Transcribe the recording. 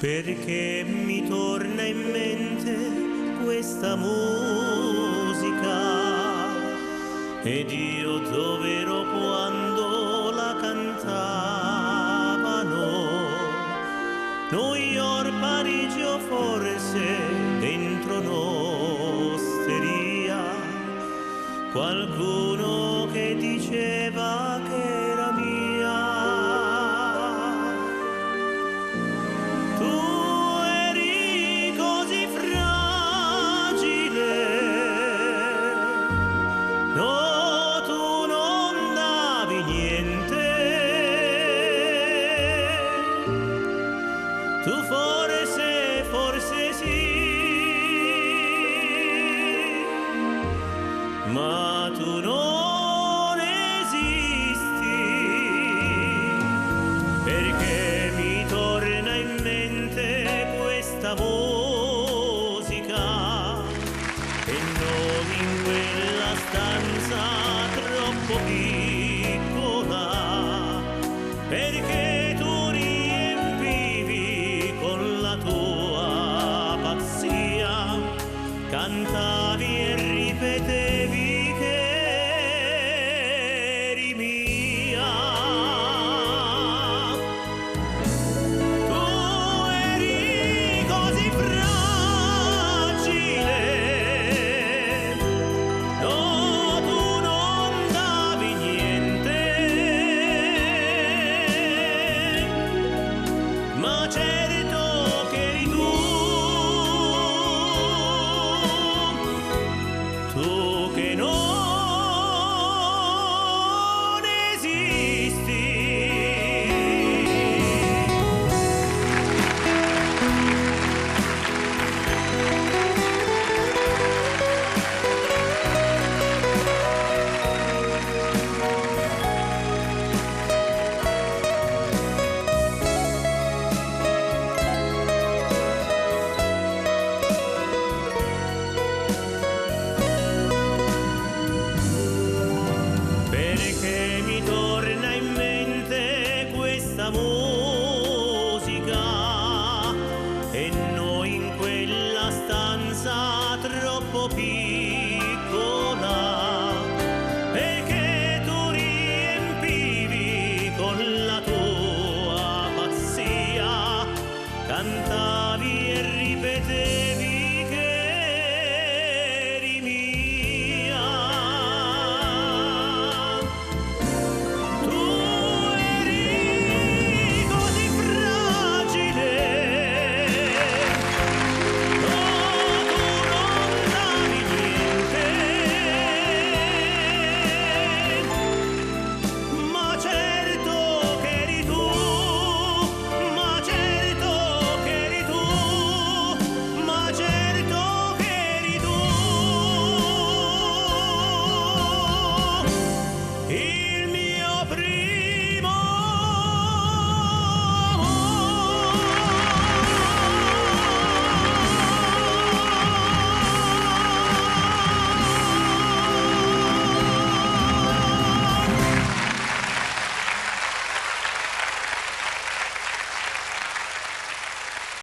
perché mi torna in mente questa musica ed io dov'ero quando la cantavano. New York, Parigi o forse dentro un'osteria, qualcuno che diceva che era mia. Tu forse sì, ma tu non esisti, perché mi torna in mente questa musica e non in quella stanza troppo piccola, perché cantavi e ripetevi che eri mia. Tu eri così fragile, no, tu non davi niente, ma certo che eri tu che non esisti. Musica e noi in quella stanza troppo piccola, perché tu riempivi con la tua pazzia, cantavi e ripetevi